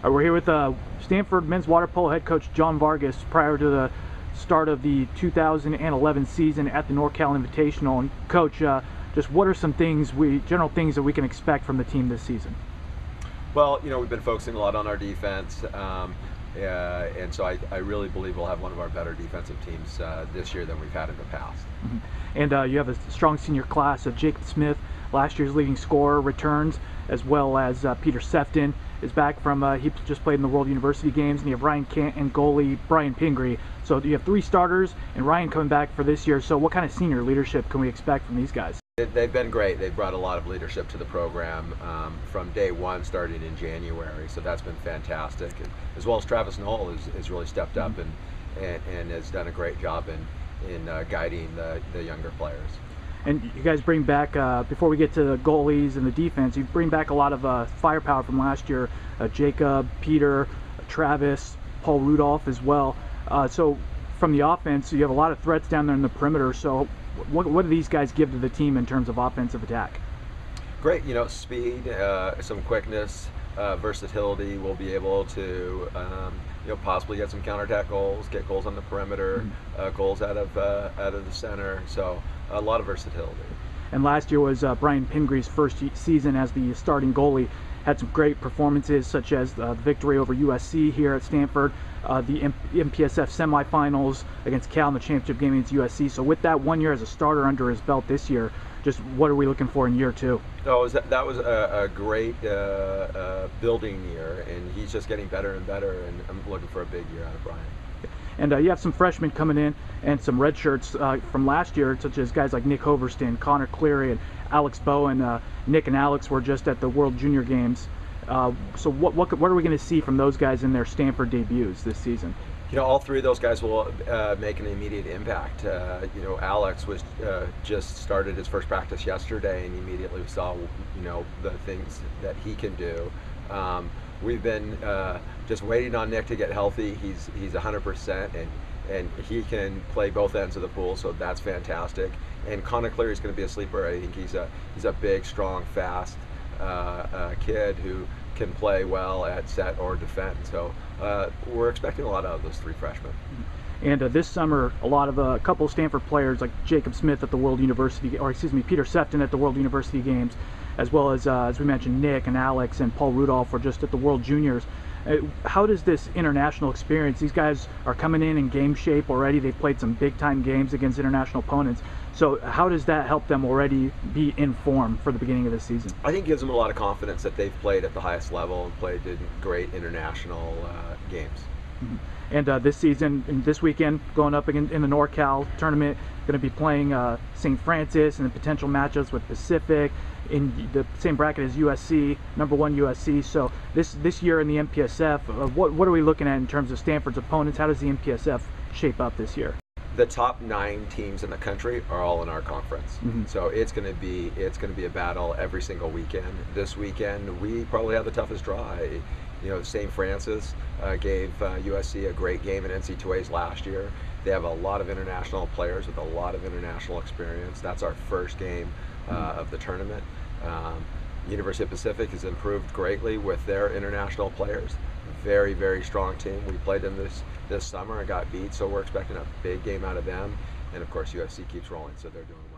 We're here with Stanford men's water polo head coach John Vargas prior to the start of the 2011 season at the NorCal Invitational. And Coach, just what are some general things that we can expect from the team this season? Well, we've been focusing a lot on our defense, and so I really believe we'll have one of our better defensive teams this year than we've had in the past. Mm-hmm. And you have a strong senior class of Jacob Smith, last year's leading scorer, returns, as well as Peter Sefton is back from, he just played in the World University Games, and you have Ryan Kent and goalie Brian Pingree. So you have 3 starters, and Ryan coming back for this year. So what kind of senior leadership can we expect from these guys? They've been great. They've brought a lot of leadership to the program from day one, starting in January. So that's been fantastic. And as well as Travis Knoll has really stepped up and has done a great job in guiding the younger players. And you guys bring back, before we get to the goalies and the defense, you bring back a lot of firepower from last year. Jacob, Peter, Travis, Paul Rudolph as well. So from the offense, you have a lot of threats down there in the perimeter. So what do these guys give to the team in terms of offensive attack? Great, speed, some quickness, versatility. We'll be able to possibly get some counterattack goals, get goals on the perimeter, goals out of the center. So a lot of versatility. And last year was Brian Pingree's first season as the starting goalie. Had some great performances, such as the victory over USC here at Stanford, the MPSF semifinals against Cal in the championship game against USC. So with that 1 year as a starter under his belt this year, just what are we looking for in year 2? Oh, that was a great building year, and he's just getting better and better, and I'm looking for a big year out of Brian. And you have some freshmen coming in and some red shirts from last year, such as guys like Nick Hoverston, Connor Cleary, and Alex Bowen. Nick and Alex were just at the World Junior Games. So what are we going to see from those guys in their Stanford debuts this season? All 3 of those guys will make an immediate impact. Alex was just started his first practice yesterday, and immediately we saw the things that he can do. We've been just waiting on Nick to get healthy. He's 100%, and he can play both ends of the pool, so that's fantastic. And Connor Cleary is going to be a sleeper. I think he's a big, strong, fast kid who can play well at set or defend. So we're expecting a lot out of those 3 freshmen. And this summer, a couple of Stanford players like Jacob Smith at the World University, or excuse me, Peter Sefton at the World University Games, as well as we mentioned, Nick and Alex and Paul Rudolph were just at the World Juniors. How does this international experience, these guys are coming in game shape already, they've played some big time games against international opponents, so how does that help them already be in form for the beginning of the season? I think it gives them a lot of confidence that they've played at the highest level and played in great international games. Mm-hmm. And this season, this weekend, going up in the NorCal tournament, going to be playing St. Francis and the potential matchups with Pacific in the same bracket as USC, #1 USC. So this year in the MPSF, what are we looking at in terms of Stanford's opponents? How does the MPSF shape up this year? The top 9 teams in the country are all in our conference. So it's going to be a battle every single weekend. This weekend we probably have the toughest draw. St. Francis gave USC a great game in NC2As last year. They have a lot of international players with a lot of international experience. That's our first game of the tournament. University of Pacific has improved greatly with their international players. Very, very strong team. We played them this summer and got beat, so we're expecting a big game out of them. And of course, USC keeps rolling, so they're doing well.